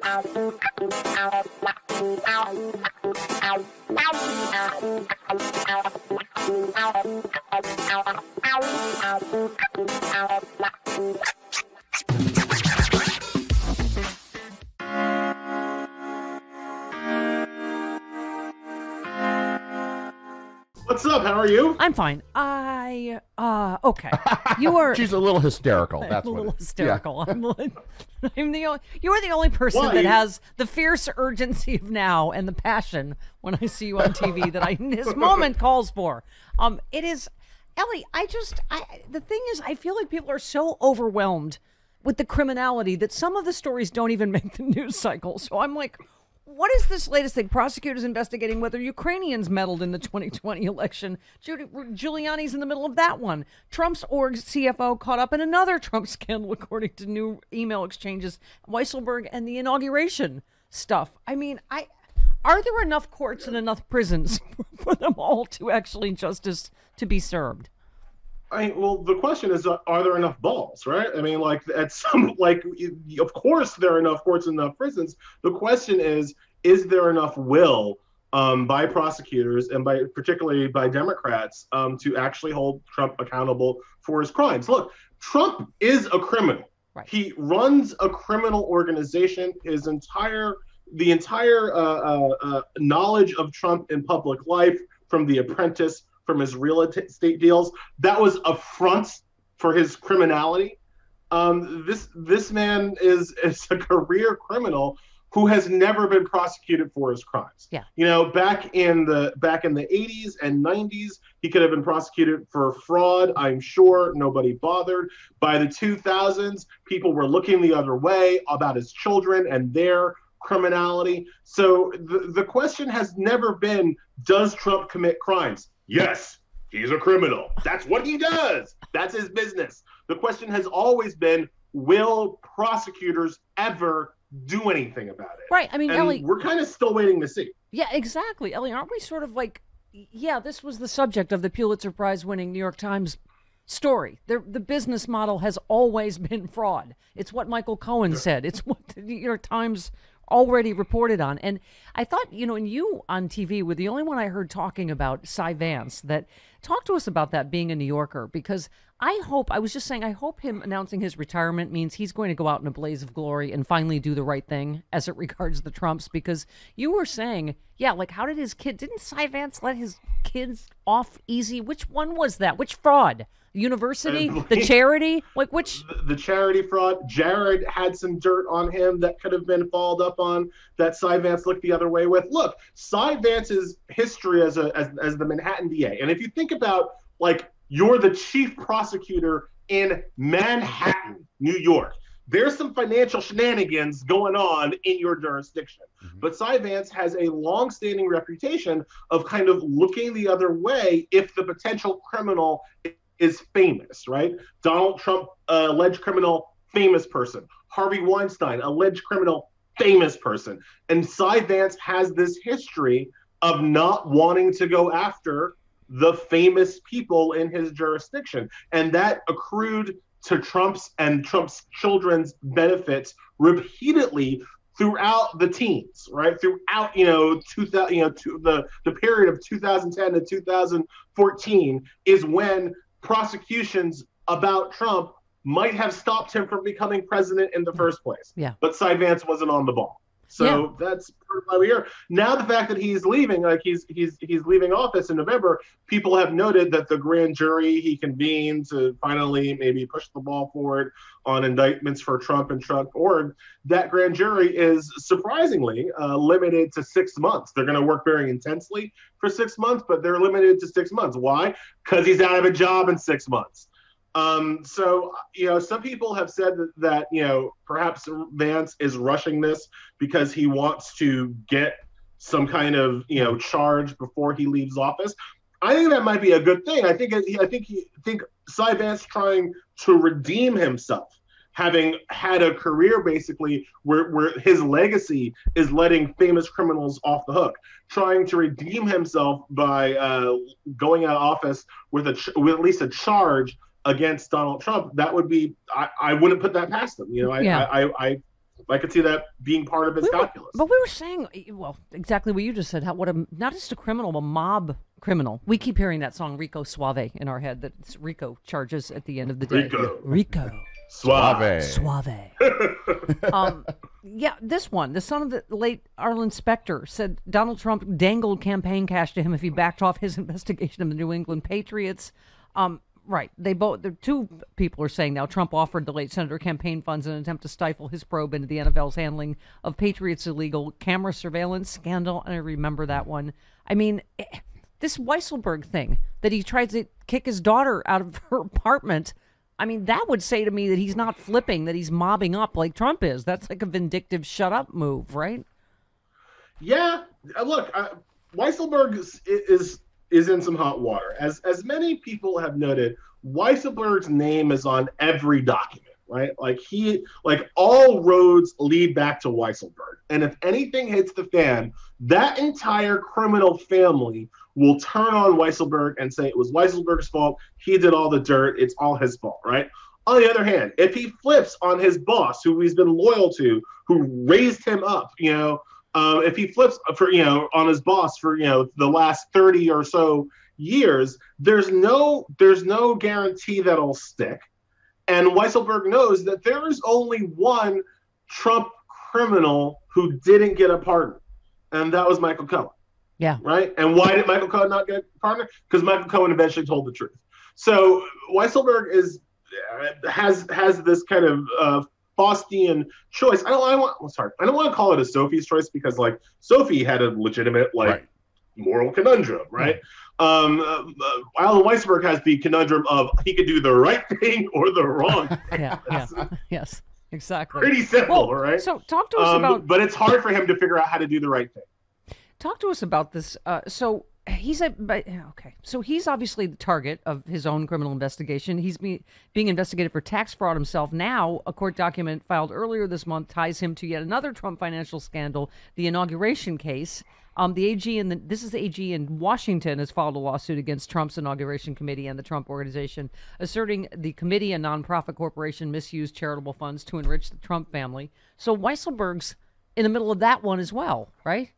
What's up? How are you? I'm fine. Okay. You are. She's a little hysterical. That's I'm a what little it is. hysterical. Yeah. I'm the only. You are the only person Why? that has the fierce urgency of now and the passion when I see you on TV that this moment calls for. It is, Ellie. The thing is, I feel like people are so overwhelmed with the criminality that some of the stories don't even make the news cycle. So I'm like, what is this latest thing? Prosecutors investigating whether Ukrainians meddled in the 2020 election. Giuliani's in the middle of that one. Trump's org CFO caught up in another Trump scandal, according to new email exchanges. Weisselberg and the inauguration stuff. I mean, are there enough courts and enough prisons for them all to actually justice to be served? Well, the question is, are there enough balls, right? I mean, of course there are enough courts and enough prisons. The question is there enough will by prosecutors and particularly by Democrats to actually hold Trump accountable for his crimes? Look, Trump is a criminal. Right. He runs a criminal organization. The entire knowledge of Trump in public life, from The Apprentice, from his real estate deals, that was a front for his criminality. This man is a career criminal who has never been prosecuted for his crimes. Yeah. You know, back in the 80s and 90s, he could have been prosecuted for fraud. I'm sure nobody bothered. By the 2000s, people were looking the other way about his children and their criminality. So the question has never been, does Trump commit crimes? Yes, he's a criminal. That's what he does. That's his business. The question has always been, will prosecutors ever do anything about it? Right. I mean, Ellie, we're kind of still waiting to see. Yeah, exactly. Ellie, aren't we sort of like, yeah, this was the subject of the Pulitzer Prize winning New York Times story. The business model has always been fraud. It's what Michael Cohen said. It's what the New York Times already reported on. And I thought, and you on TV were the only one I heard talking about Cy Vance. Talk to us about that, being a New Yorker, because I hope him announcing his retirement means he's going to go out in a blaze of glory and finally do the right thing as it regards the Trumps, because you were saying, yeah, like, how didn't Cy Vance let his kids off easy? Which one was that? Which fraud? University, the charity, like which? The charity fraud. Jared had some dirt on him that could have been followed up on, that Cy Vance looked the other way with. Look, Cy Vance's history as the Manhattan DA, and if you think about, like, you're the chief prosecutor in Manhattan, New York, there's some financial shenanigans going on in your jurisdiction. Mm-hmm. But Cy Vance has a long-standing reputation of kind of looking the other way if the potential criminal is famous, right? Donald Trump, alleged criminal, famous person. Harvey Weinstein, alleged criminal, famous person. And Cy Vance has this history of not wanting to go after the famous people in his jurisdiction. And that accrued to Trump's children's benefits repeatedly throughout the teens, right? Throughout, the period of 2010 to 2014 is when prosecutions about Trump might have stopped him from becoming president in the first place. Yeah. But Cy Vance wasn't on the ball. So that's part of why we're here. Now the fact that he's leaving, like he's leaving office in November, people have noted that the grand jury he convened to finally maybe push the ball forward on indictments for Trump and Trump org, that grand jury is surprisingly limited to 6 months. They're going to work very intensely for 6 months, but they're limited to 6 months. Why? Because he's out of a job in 6 months. So, some people have said that, perhaps Vance is rushing this because he wants to get some kind of, charge before he leaves office. I think that might be a good thing. I think Cy Vance trying to redeem himself, having had a career basically where his legacy is letting famous criminals off the hook, trying to redeem himself by going out of office with at least a charge against Donald Trump. That would be, I wouldn't put that past him. I I could see that being part of his calculus. But we were saying, well, exactly what you just said. Not just a criminal, a mob criminal. We keep hearing that song Rico Suave in our head. That it's Rico charges at the end of the day. Rico. Suave. Yeah, this one, the son of the late Arlen Specter, said Donald Trump dangled campaign cash to him if he backed off his investigation of the New England Patriots. Right. The two people are saying now Trump offered the late senator campaign funds in an attempt to stifle his probe into the NFL's handling of Patriots' illegal camera surveillance scandal. And I remember that one. I mean, this Weisselberg thing that he tried to kick his daughter out of her apartment. I mean, that would say to me that he's not flipping, that he's mobbing up like Trump is. That's like a vindictive shut up move, right? Yeah. Look, Weisselberg is in some hot water. As many people have noted, Weisselberg's name is on every document, right? Like all roads lead back to Weisselberg. And if anything hits the fan, that entire criminal family will turn on Weisselberg and say it was Weisselberg's fault. He did all the dirt. It's all his fault, right? On the other hand, if he flips on his boss, who he's been loyal to, who raised him up, if he flips on his boss for the last 30 or so years, there's no guarantee that'll stick. And Weisselberg knows that there is only one Trump criminal who didn't get a pardon, and that was Michael Cohen. Yeah. Right. And why did Michael Cohen not get a pardon? Because Michael Cohen eventually told the truth. So Weisselberg has this kind of Faustian choice. I don't want to call it a Sophie's choice, because like Sophie had a legitimate moral conundrum, right? Alan Weisselberg has the conundrum of he could do the right thing or the wrong thing. Yes, exactly. Pretty simple, right? So talk to us about. But it's hard for him to figure out how to do the right thing. Talk to us about this. So he's obviously the target of his own criminal investigation. He's being investigated for tax fraud himself. Now, a court document filed earlier this month ties him to yet another Trump financial scandal, the Inauguration case. The AG in Washington has filed a lawsuit against Trump's Inauguration Committee and the Trump Organization, asserting the committee, a nonprofit corporation, misused charitable funds to enrich the Trump family. So Weisselberg's in the middle of that one as well, right?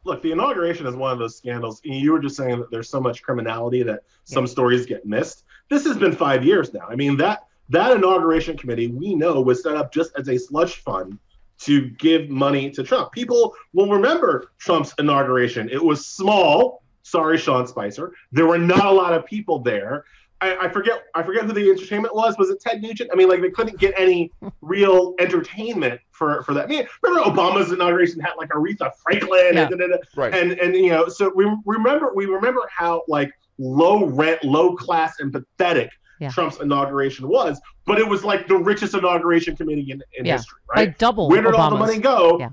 Look, the inauguration is one of those scandals. You were just saying that there's so much criminality that some stories get missed. This has been 5 years now. I mean, that inauguration committee, we know, was set up just as a slush fund to give money to Trump. People will remember Trump's inauguration. It was small. Sorry, Sean Spicer. There were not a lot of people there. I forget who the entertainment was. Was it Ted Nugent? I mean, like, they couldn't get any real entertainment for that. I mean, remember Obama's inauguration had like Aretha Franklin, and so we remember how like low rent, low class, and pathetic Trump's inauguration was. But it was like the richest inauguration committee in history, right? Like double. Where did Obama's. all the money go? Yeah.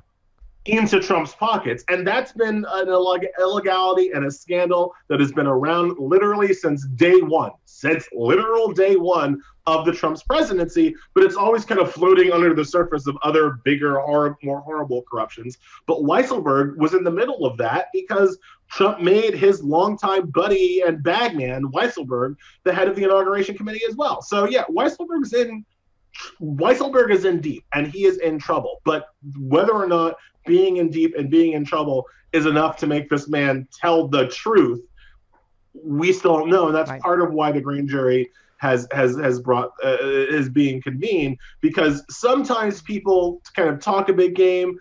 Into Trump's pockets. And that's been an illegality and a scandal that has been around literally since literal day one of the Trump's presidency, but it's always kind of floating under the surface of other bigger, more horrible corruptions. But Weisselberg was in the middle of that because Trump made his longtime buddy and bagman, Weisselberg, the head of the inauguration committee as well. So yeah, Weisselberg is in deep, and he is in trouble. But whether or not being in deep and being in trouble is enough to make this man tell the truth, we still don't know. And that's part of why the grand jury is being convened, because sometimes people kind of talk a big game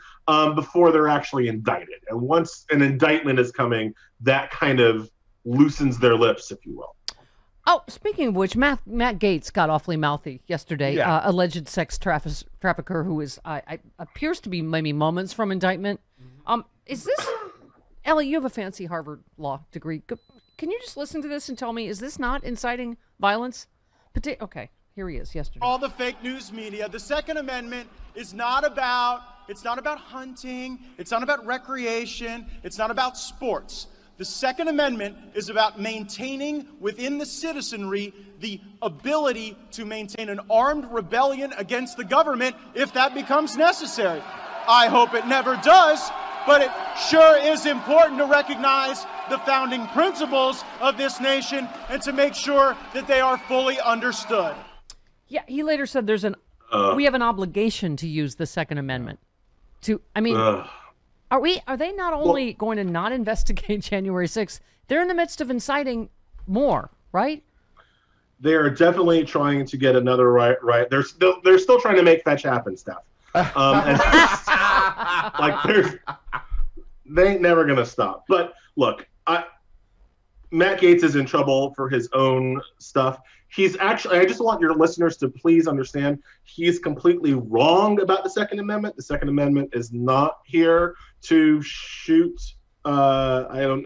before they're actually indicted. And once an indictment is coming, that kind of loosens their lips, if you will. Oh, speaking of which, Matt Gaetz got awfully mouthy yesterday. Alleged sex trafficker who is appears to be maybe moments from indictment. Is this, Ellie? You have a fancy Harvard law degree. Can you just listen to this and tell me, is this not inciting violence? Okay, here he is. Yesterday, all the fake news media. The Second Amendment is not about. It's not about hunting. It's not about recreation. It's not about sports. The Second Amendment is about maintaining within the citizenry the ability to maintain an armed rebellion against the government if that becomes necessary. I hope it never does, but it sure is important to recognize the founding principles of this nation and to make sure that they are fully understood. Yeah, he later said there's an we have an obligation to use the Second Amendment. Are they not only going to not investigate January 6th, they're in the midst of inciting more, right? They're definitely trying to get another right. They're still trying to make fetch happen, Steph. They ain't never gonna stop. But look, Matt Gaetz is in trouble for his own stuff. He's actually, I just want your listeners to please understand, he's completely wrong about the Second Amendment. The Second Amendment is not here to shoot, to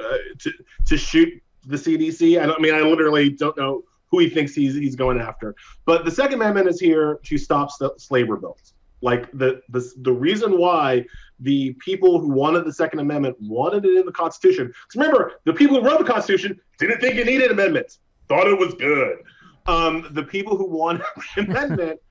shoot the CDC. I literally don't know who he thinks he's going after. But the Second Amendment is here to stop slave revolts. Like the reason why the people who wanted the Second Amendment wanted it in the Constitution. Because remember, the people who wrote the Constitution didn't think it needed amendments, thought it was good. The people who wanted the amendment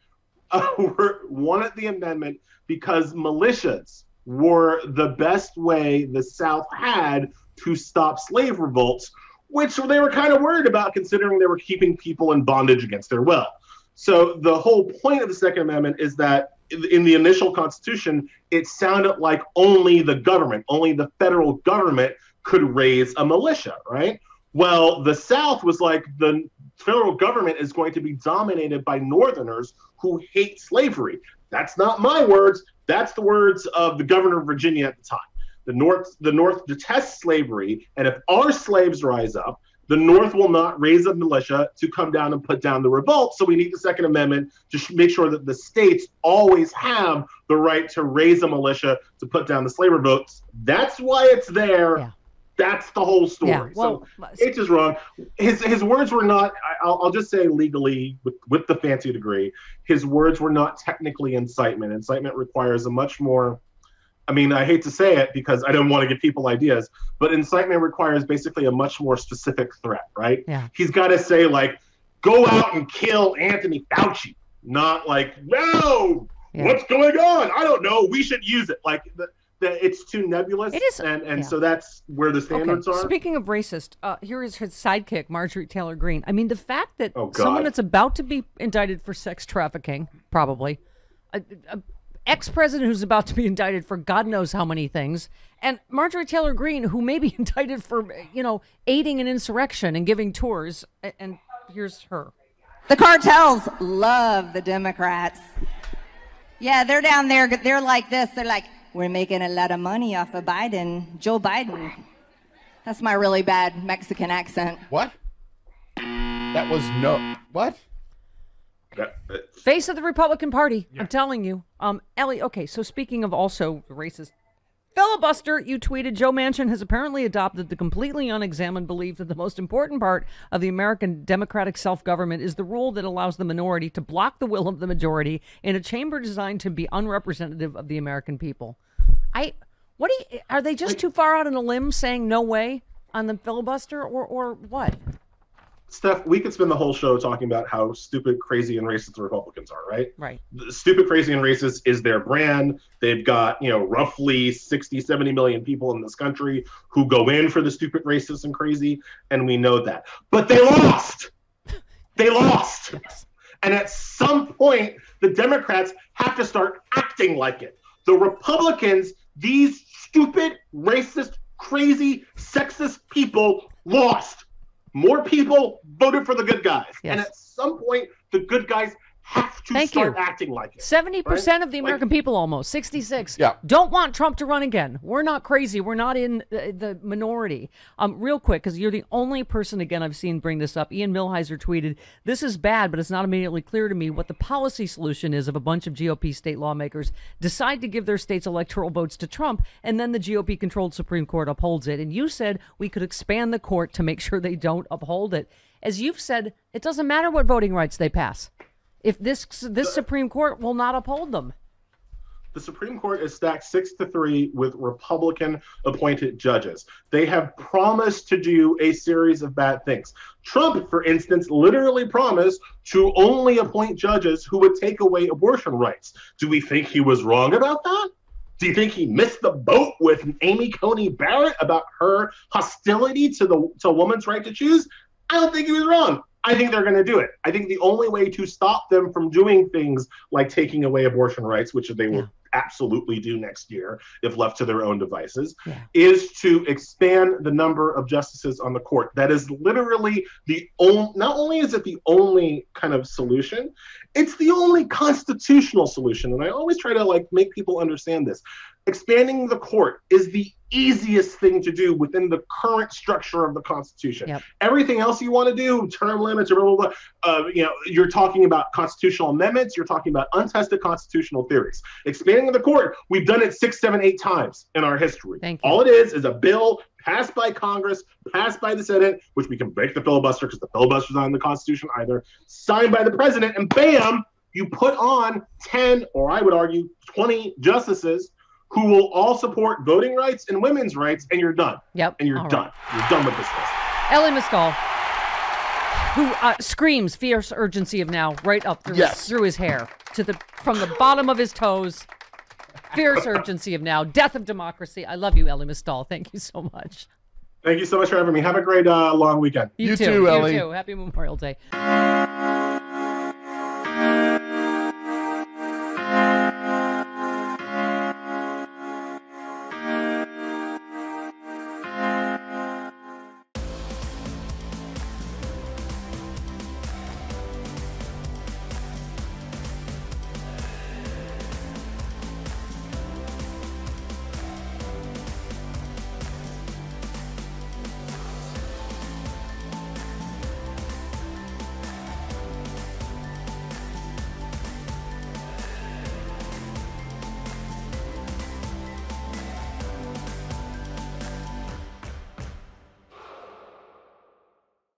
wanted the amendment because militias were the best way the South had to stop slave revolts, which they were kind of worried about considering they were keeping people in bondage against their will. So the whole point of the Second Amendment is that in the initial Constitution, it sounded like only the government, only the federal government could raise a militia, right? Well, the South was like, the federal government is going to be dominated by Northerners who hate slavery. That's not my words. That's the words of the governor of Virginia at the time. The North detests slavery, and if our slaves rise up, the North will not raise a militia to come down and put down the revolt. So we need the Second Amendment to make sure that the states always have the right to raise a militia to put down the slave revolts. That's why it's there. Yeah. That's the whole story. Yeah, well, so Gaetz is wrong. His words were not, I'll just say legally, with the fancy degree, his words were not technically incitement. Incitement requires a much more, I hate to say it because I don't want to give people ideas, but incitement requires basically a much more specific threat, right? Yeah. He's got to say, like, go out and kill Anthony Fauci, not like, no, what's going on? I don't know. We should use it. Like, it's too nebulous. It is, and so that's where the standards are. Speaking of racist, here is his sidekick, Marjorie Taylor Greene. The fact that someone that's about to be indicted for sex trafficking, probably, ex-president who's about to be indicted for God knows how many things, and Marjorie Taylor Greene, who may be indicted for, aiding an insurrection and giving tours. And here's her. The cartels love the Democrats. Yeah, they're down there. They're like this. They're like, we're making a lot of money off of Biden, Joe Biden. That's my really bad Mexican accent. What? That was what? Face of the Republican Party, I'm telling you. Elie, okay, so speaking of also racist filibuster, you tweeted, Joe Manchin has apparently adopted the completely unexamined belief that the most important part of the American democratic self-government is the rule that allows the minority to block the will of the majority in a chamber designed to be unrepresentative of the American people. Are they just too far out on a limb saying no way on the filibuster or what? Steph, we could spend the whole show talking about how stupid, crazy, and racist the Republicans are, right? Right. Stupid, crazy, and racist is their brand. They've got, roughly 60, 70 million people in this country who go in for the stupid, racist, and crazy, and we know that. But they lost! They lost! And at some point, the Democrats have to start acting like it. The Republicans, these stupid, racist, crazy, sexist people lost. More people voted for the good guys. Yes. And at some point, the good guys have to start acting like it. 70% of the American people, almost 66, don't want Trump to run again. We're not crazy. We're not in the minority. Real quick, because you're the only person, again, I've seen bring this up. Ian Millhiser tweeted, this is bad, but it's not immediately clear to me what the policy solution is if a bunch of GOP state lawmakers decide to give their state's electoral votes to Trump, and then the GOP-controlled Supreme Court upholds it. And you said we could expand the court to make sure they don't uphold it. As you've said, it doesn't matter what voting rights they pass if this Supreme Court will not uphold them. The Supreme Court is stacked 6-3 with Republican-appointed judges. They have promised to do a series of bad things. Trump, for instance, literally promised to only appoint judges who would take away abortion rights. Do we think he was wrong about that? Do you think he missed the boat with Amy Coney Barrett about her hostility to a woman's right to choose? I don't think he was wrong. I think they're going to do it. I think the only way to stop them from doing things like taking away abortion rights, which they will absolutely do next year if left to their own devices, is to expand the number of justices on the court. That is literally the only, not only is it the only kind of solution, it's the only constitutional solution. And I always try to like make people understand this. Expanding the court is the easiest thing to do within the current structure of the Constitution. Everything else you want to do, term limits, or blah, blah, blah, you're talking about constitutional amendments, you're talking about untested constitutional theories. Expanding the court, we've done it 6, 7, 8 times in our history. All it is a bill passed by Congress, passed by the Senate, which we can break the filibuster because the filibuster's not in the Constitution either, signed by the president, and bam, you put on 10, or I would argue 20 justices who will all support voting rights and women's rights, and you're done. And you're done. You're done with this list. Elie Mystal, who screams fierce urgency of now right up through his hair from the bottom of his toes. Fierce urgency of now. Death of democracy. I love you, Elie Mystal. Thank you so much. Thank you so much for having me. Have a great long weekend. You too, Elie. You too. Happy Memorial Day.